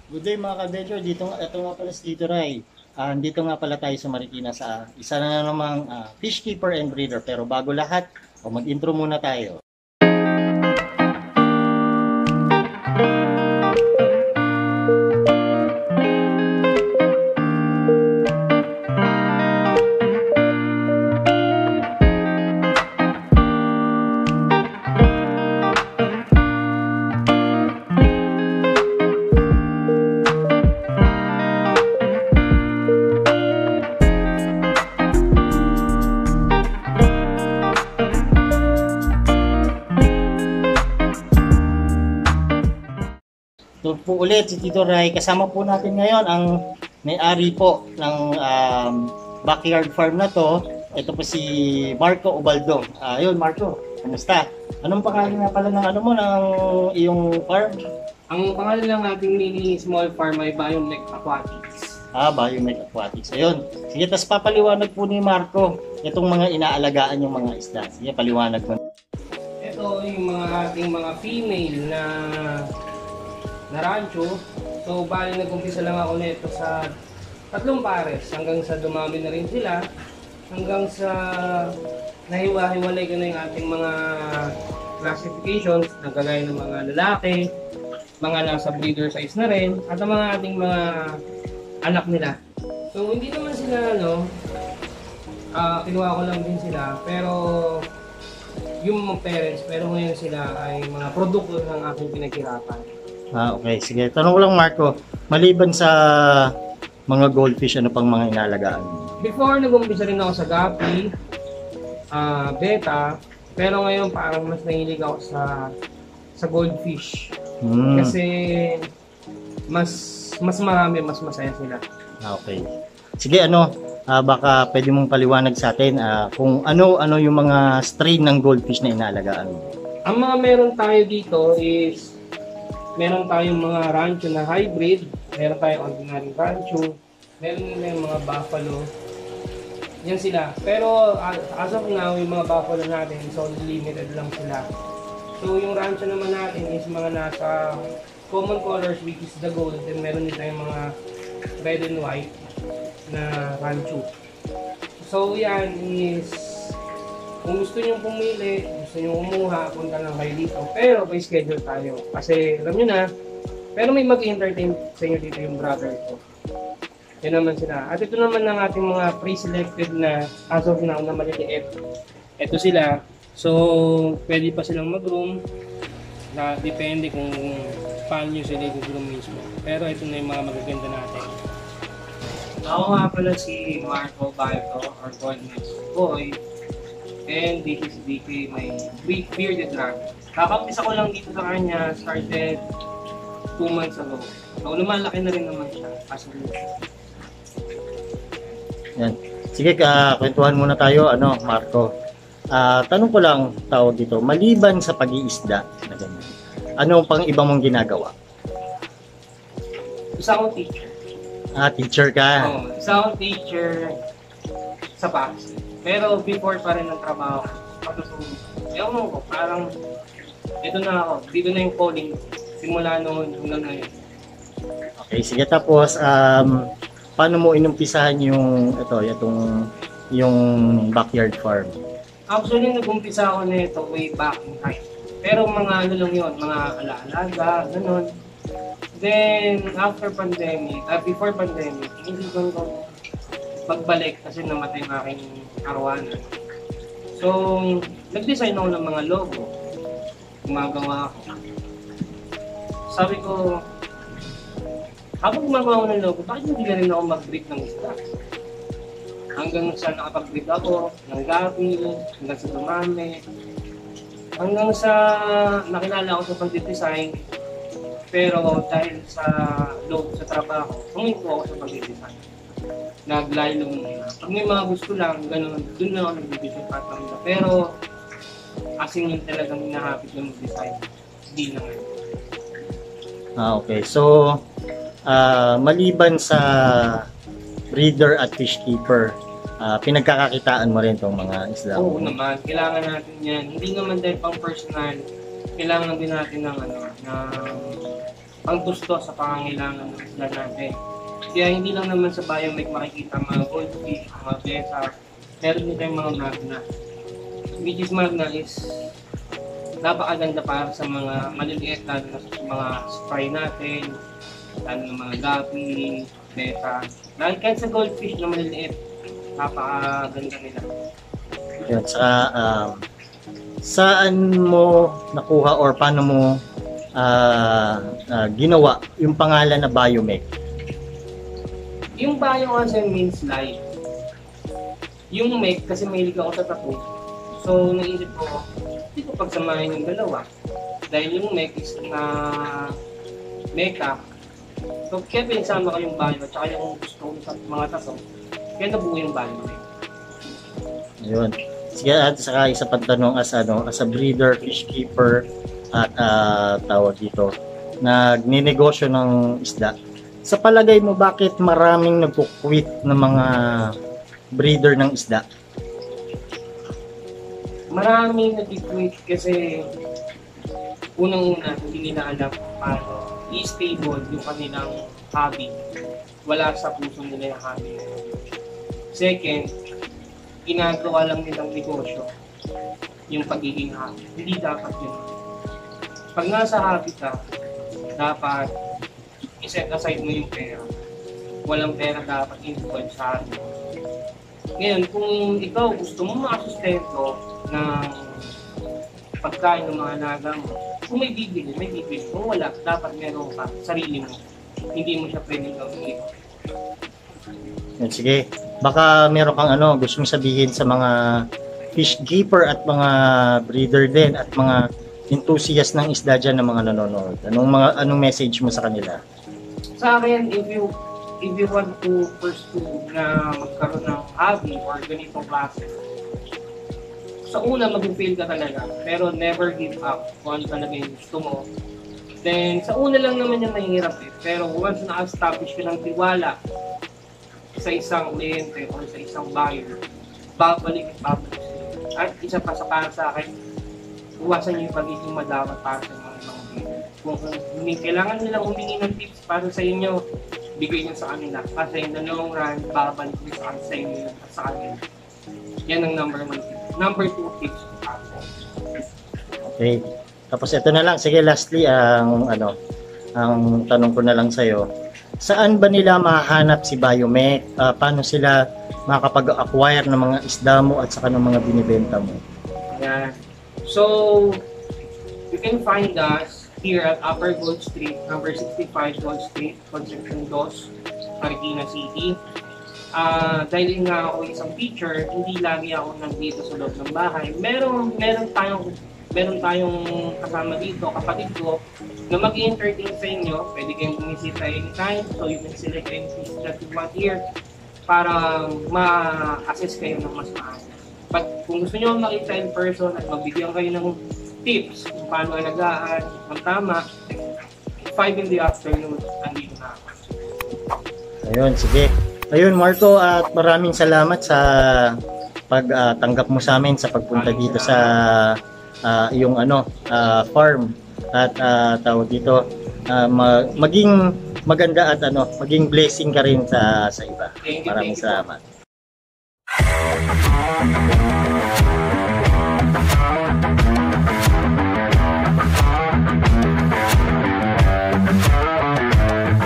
Good day mga ka-adventure, ito nga pala si Tito Ray. Dito nga pala tayo sa Marikina sa isa na namang fish keeper and breeder. Pero bago lahat, mag-intro muna tayo. Ito po ulit si Tito Ray. Kasama po natin ngayon ang may-ari po ng backyard farm na to. Ito po si Marco Ubaldo. Ayun Marco, kamusta? Anong pangalan nga pala ng ano mo, ng iyong farm? Ang pangalan lang nating mini small farm ay Biomec Aquatics. Biomec Aquatics. Ayun. Sige, tas papaliwanag po ni Marco itong mga inaalagaan yung mga isda. Sige, paliwanag mo. Ito yung mga ating mga female na rancho. So, bali nag-umpisa lang ako nito sa 3 pares hanggang sa dumami na rin sila. Hanggang sa nahiwa-hiwalay ko na yung ating mga classifications, nagkagaya ng mga lalaki, mga nasa breeder size na rin, at ang mga ating mga anak nila. So, hindi naman sila, kinuha ko lang din sila, pero yung mga parents, pero ngayon sila ay mga produkto ng aking pinaghirapan. Okay. Sige. Tanong ko lang Marco, maliban sa mga goldfish, ano pang mga inaalagaan mo? Before, nag-umpisa rin ako sa Gapi, Beta, pero ngayon parang mas nahilig ako sa goldfish. Kasi mas marami, mas masaya sila. Okay. Sige, baka pwede mong paliwanag sa atin kung ano yung mga strain ng goldfish na inaalagaan mo. Ang mga meron tayo dito is meron tayong mga rancho na hybrid, meron tayong ordinary rancho, meron din yung mga buffalo. Yan sila. Pero as of now, yung mga buffalo natin, so limited lang sila. So yung rancho naman natin is mga nasa common colors, which is the gold, and meron din tayong mga red and white na rancho. So yan is, kung gusto nyo pumili, gusto nyo umuha, punta lang kayo dito. Pero may schedule tayo. Kasi alam nyo na, pero may mag-entertain sa inyo dito yung brother ko. Yan naman sila. At ito naman ang ating mga pre-selected na as of now na maliliit. Ito sila. So, pwede pa silang mag-room. Na depende kung paano nyo sila i-groom mismo. Pero ito na yung mga magaganda natin. Ako nga pala si Marco Balto or Godness Boy. And this is DK, my bearded dragon. Kakampisa ko lang dito sa kanya, started 2 months ago. So, lumalaki na rin naman siya. Yan. Sige, kwentuhan muna tayo, Marco. Tanong ko lang tao dito, maliban sa pag-iisda na ganyan, ano pang ibang mong ginagawa? Isa akong teacher. Teacher ka? Oo, isa akong teacher sa PAX. Pero before pa rin ng trabaho, patutungo. Ewan ko, parang ito na ako, dito na yung coding simula noon hanggang ngayon. Okay, sige, tapos paano mo inumpisahan yung yung backyard farm? Actually, nag-umpisa ako nito way back in time. Pero mga lang yun, mga alaalaga, ganun. Then, after pandemic, before pandemic, hindi ko magbalik kasi namatay yung aking arawanan. So, nag-design ako ng mga logo. Gumagawa ako. Sabi ko, habang gumagawa ako ng logo, bakit hindi na rin ako mag-breed ng isda? Hanggang sa nakapag-breed ako ng gapi, hanggang sa dumami, hanggang sa nakilala ako sa pag-design. Pero dahil sa loob sa trabaho, huminto ako sa pag-design. Naglaylo muna. Pag may mga gusto lang, gano'n, doon na ako nag-design patanda. Pero, asing yun talagang hinahapit yung design. Hindi na ngayon. Okay. So, maliban sa breeder at fish keeper, pinagkakakitaan mo rin tong mga isda. Oo naman, kailangan natin yan. Hindi naman dahil pang personal, kailangan din natin ng pangtusto sa pangangailangan ng isda natin. Kaya hindi lang naman sa biomech makikita mga goldfish, mga beta, meron din tayong mga magna. Which is magna is napakaganda para sa mga maliliit, lalo na sa mga spry natin, lalo na mga gapi, beta. Dahil kahit sa goldfish na maliliit, napakaganda nila. Yun, saan mo nakuha or paano mo ginawa yung pangalan na biomech? Yung bio kasi means life. Yung mech, kasi mahilig ako sa tattoo. So, naisip ko, hindi ko pagsamahin yung dalawa. Dahil yung mech is na mecha. So, kaya pinagsama ko yung bio at saka yung gusto ko sa mga tattoo. Kaya nabuo yung bio mech. Ayun. Sige, at saka isa pang tanong as a breeder, fish keeper, at tawag dito, nagninegosyo ng isda. Sa palagay mo, bakit maraming nagkukwit ng mga breeder ng isda? Maraming nag-quit kasi unang-una hindi nila alam paano i-stable yung kanilang hobby. Wala sa puso nila yung hobby. Second, ginagawa lang nilang negosyo yung pagiging hobby. Hindi dapat yun. Pag nasa hobby ka, dapat i-set aside mo yung pera. Walang pera dapat involved sa hobby. Ngayon, kung ikaw gusto mo makasustento ng pagkain ng mga alaga mo, kung may bibili, may bibili. Kung wala, dapat meron ka, sarili mo. Hindi mo siya pwedeng gawin. Sige, baka meron kang gusto mong sabihin sa mga fish keeper at mga breeder din at mga enthusiast ng isda dyan na mga nanonood. Anong message mo sa kanila? Sa akin, if you want to pursue na magkaroon ng hobby or ganitong klase, sa una mag-fail ka talaga, pero never give up kung ano talaga yung gusto mo. Then, sa una lang naman yung mahihirap pero once na-establish ka ng tiwala sa isang kliyente or sa isang buyer, babalik at babalik sila. At isa pa sa akin, iwasan niyo yung pagiging madapat para sa mga ibang breeder. Kung kailangan nilang humingi ng tips para sa inyo, bigay niyo sa kanila. Kasi in the long run, babalik niyo sa inyo at sa kanila. Yan ang number 1 tip. Number 2 tips. Okay. Tapos ito na lang. Sige, lastly, ang tanong ko na lang sa'yo. Saan ba nila mahanap si biomech? Paano sila makakapag-acquire ng mga isda mo at saka ng mga binibenta mo? Ayan. So, you can find us here at Upper Gold Street, number 65 Gold Street, Concepcion 2, Marikina City. Dahil nga ako isang teacher, hindi lagi ako nandito sa loob ng bahay. Meron tayong kasama dito, kapatid ko, na mag-entertain sa inyo. Pwede kayong bumisita anytime, so you can select any fish that you want here para ma-assess kayo ng mas maayos. But kung gusto nyo makita in person at magbigyan kayo ng tips kung paano alagaan ng tama, 5 in the afternoon, andito na ako. Ayun, sige. Ayun, Marco, at maraming salamat sa pagtanggap mo sa amin sa pagpunta dito sa iyong farm at tawag dito maging maganda at maging blessing ka rin sa iba. Maraming salamat.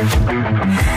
We'll be right back.